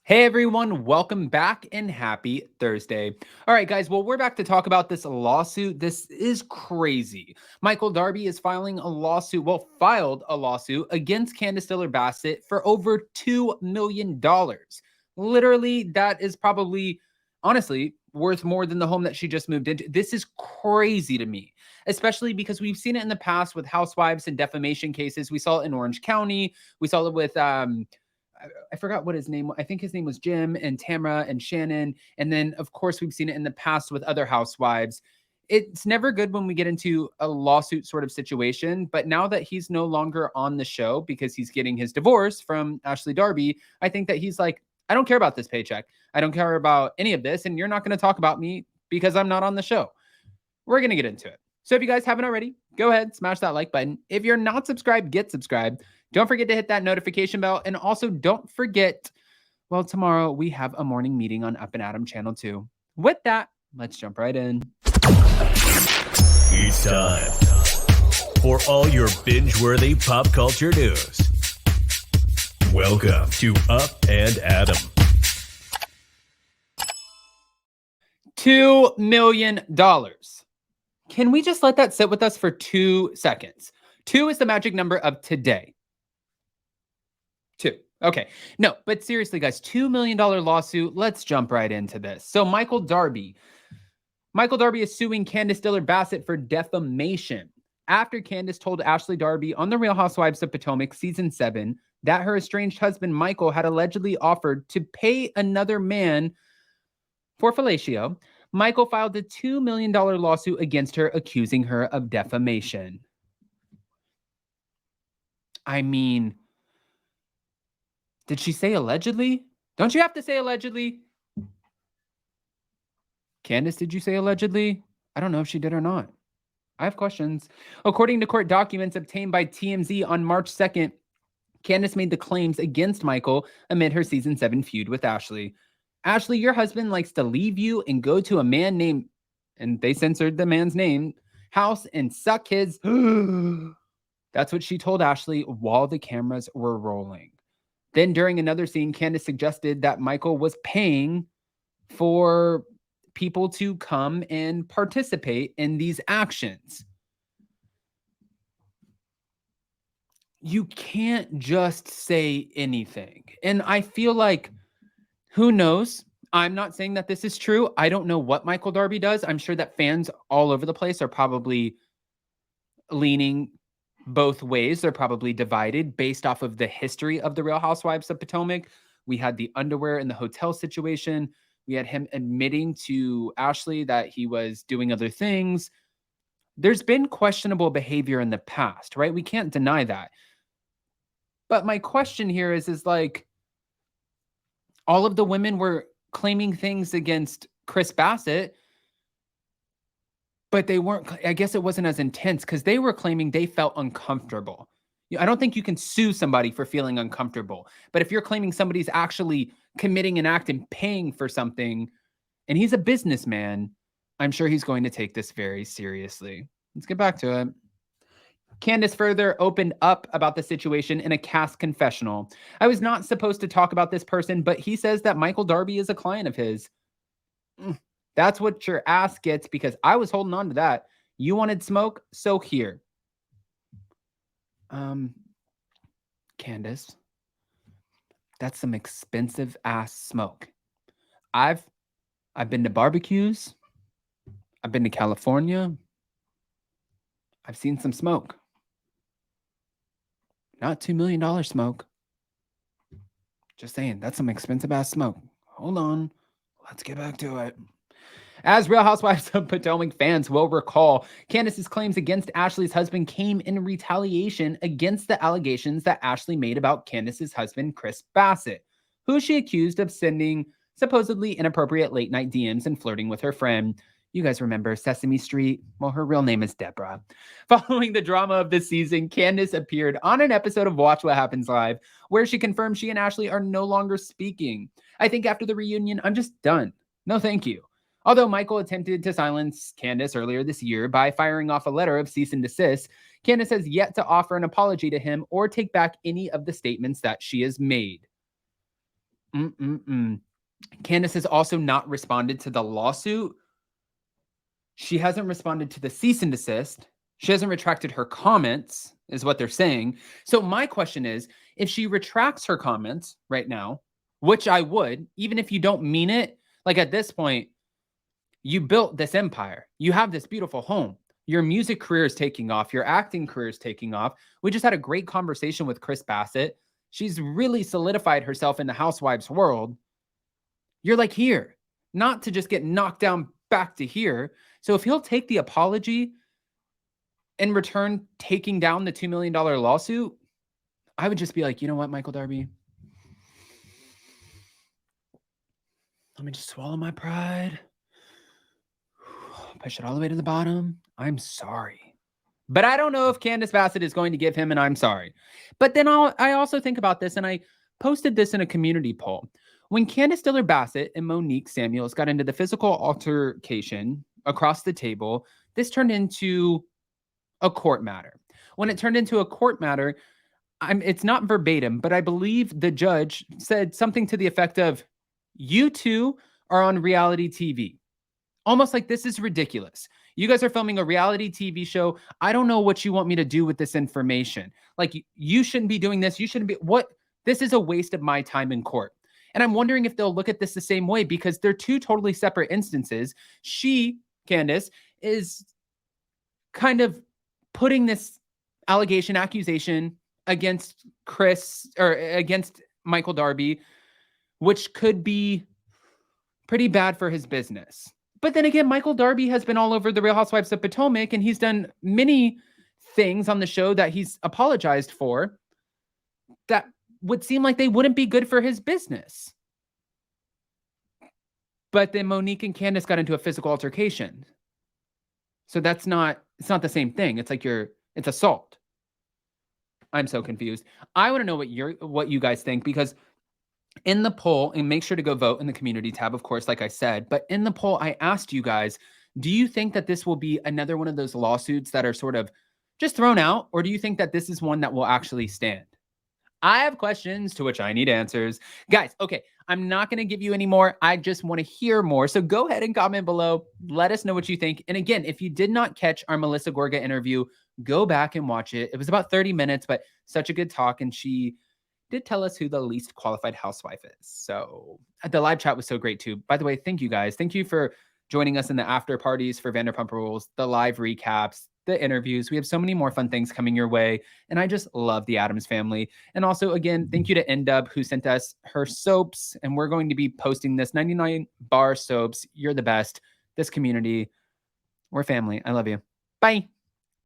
Hey everyone, welcome back and happy Thursday. All right, guys, well, we're back to talk about this lawsuit. This is crazy. Michael Darby is filed a lawsuit against Candiace Bassett for over $2 million. Literally, that is probably, honestly, worth more than the home that she just moved into. This is crazy to me, especially because we've seen it in the past with housewives and defamation cases. We saw it in Orange County. We saw it with, I forgot what his name was. I think his name was Jim and Tamara and Shannon. And then, of course, we've seen it in the past with other housewives. It's never good when we get into a lawsuit sort of situation. But now that he's no longer on the show because he's getting his divorce from Ashley Darby, I think that he's like, I don't care about this paycheck. I don't care about any of this. And you're not going to talk about me because I'm not on the show. We're going to get into it. So if you guys haven't already, go ahead, smash that like button. If you're not subscribed, get subscribed. Don't forget to hit that notification bell. And also don't forget, well, tomorrow we have a morning meeting on Up and Adam channel 2. With that, let's jump right in. It's time for all your binge-worthy pop culture news. Welcome to Up and Adam. $2 million. Can we just let that sit with us for 2 seconds? 2 is the magic number of today. 2. Okay. No, but seriously, guys, $2 million lawsuit. Let's jump right into this. So Michael Darby is suing Candiace Bassett for defamation after Candiace told Ashley Darby on The Real Housewives of Potomac season 7 that her estranged husband Michael had allegedly offered to pay another man for fellatio. Michael filed a $2 million lawsuit against her, accusing her of defamation. I mean, did she say allegedly? Don't you have to say allegedly? Candiace, did you say allegedly? I don't know if she did or not. I have questions. According to court documents obtained by TMZ on March 2nd, Candiace made the claims against Michael amid her season 7 feud with Ashley. Ashley, your husband likes to leave you and go to a man named, and they censored the man's name, house and suck his. That's what she told Ashley while the cameras were rolling. Then during another scene, Candiace suggested that Michael was paying for people to come and participate in these actions. You can't just say anything. And I feel like, who knows? I'm not saying that this is true. I don't know what Michael Darby does. I'm sure that fans all over the place are probably leaning both ways. They're probably divided based off of the history of The Real Housewives of Potomac. We had the underwear in the hotel situation. We had him admitting to Ashley that he was doing other things. There's been questionable behavior in the past, right? We can't deny that. But my question here is like, all of the women were claiming things against Chris Bassett, but they weren't, I guess it wasn't as intense because they were claiming they felt uncomfortable. I don't think you can sue somebody for feeling uncomfortable. But if you're claiming somebody's actually committing an act and paying for something, and he's a businessman, I'm sure he's going to take this very seriously. Let's get back to it. Candiace further opened up about the situation in a cast confessional. I was not supposed to talk about this person, but he says that Michael Darby is a client of his. That's what your ass gets because I was holding on to that. You wanted smoke, so here. Candiace, that's some expensive ass smoke. I've been to barbecues. I've been to California. I've seen some smoke. Not $2 million smoke. Just saying, that's some expensive ass smoke. Hold on. Let's get back to it. As Real Housewives of Potomac fans will recall, Candiace's claims against Ashley's husband came in retaliation against the allegations that Ashley made about Candiace's husband, Chris Bassett, who she accused of sending supposedly inappropriate late-night DMs and flirting with her friend. You guys remember Sesame Street? Well, her real name is Deborah. Following the drama of this season, Candiace appeared on an episode of Watch What Happens Live, where she confirmed she and Ashley are no longer speaking. I think after the reunion, I'm just done. No, thank you. Although Michael attempted to silence Candiace earlier this year by firing off a letter of cease and desist, Candiace has yet to offer an apology to him or take back any of the statements that she has made. Candiace has also not responded to the lawsuit. She hasn't responded to the cease and desist. She hasn't retracted her comments, is what they're saying. So my question is, if she retracts her comments right now, which I would, even if you don't mean it, like at this point, you built this empire. You have this beautiful home. Your music career is taking off. Your acting career is taking off. We just had a great conversation with Chris Bassett. She's really solidified herself in the housewives world. You're like here, not to just get knocked down back to here. So if he'll take the apology in return, taking down the $2 million lawsuit, I would just be like, you know what, Michael Darby? Let me just swallow my pride. Push it all the way to the bottom. I'm sorry. But I don't know if Candiace Bassett is going to give him an I'm sorry. But then I also think about this, and I posted this in a community poll. When Candiace Bassett and Monique Samuels got into the physical altercation across the table, this turned into a court matter. When it turned into a court matter, it's not verbatim, but I believe the judge said something to the effect of, you two are on reality TV. Almost like, this is ridiculous. You guys are filming a reality TV show. I don't know what you want me to do with this information. Like, you shouldn't be doing this. You shouldn't be, what? This is a waste of my time in court. And I'm wondering if they'll look at this the same way, because they're two totally separate instances. Candiace, is kind of putting this accusation against Chris, or against Michael Darby, which could be pretty bad for his business. But then again, Michael Darby has been all over the Real Housewives of Potomac, and he's done many things on the show that he's apologized for that would seem like they wouldn't be good for his business. But then Monique and Candiace got into a physical altercation. So it's not the same thing. It's like it's assault. I'm so confused. I want to know what you guys think, because in the poll, and make sure to go vote in the community tab, of course, like I said, but in the poll, I asked you guys, do you think that this will be another one of those lawsuits that are sort of just thrown out, or do you think that this is one that will actually stand? I have questions to which I need answers. Guys, okay, I'm not going to give you any more. I just want to hear more. So go ahead and comment below. Let us know what you think. And again, if you did not catch our Melissa Gorga interview, go back and watch it. It was about 30 minutes, but such a good talk. And she did tell us who the least qualified housewife is. So the live chat was so great too. By the way, thank you guys. Thank you for joining us in the after parties for Vanderpump Rules, the live recaps, the interviews. We have so many more fun things coming your way. And I just love the Addams family. And also, again, thank you to Ndub, who sent us her soaps. And we're going to be posting this 99 bar soaps. You're the best. This community, we're family. I love you. Bye.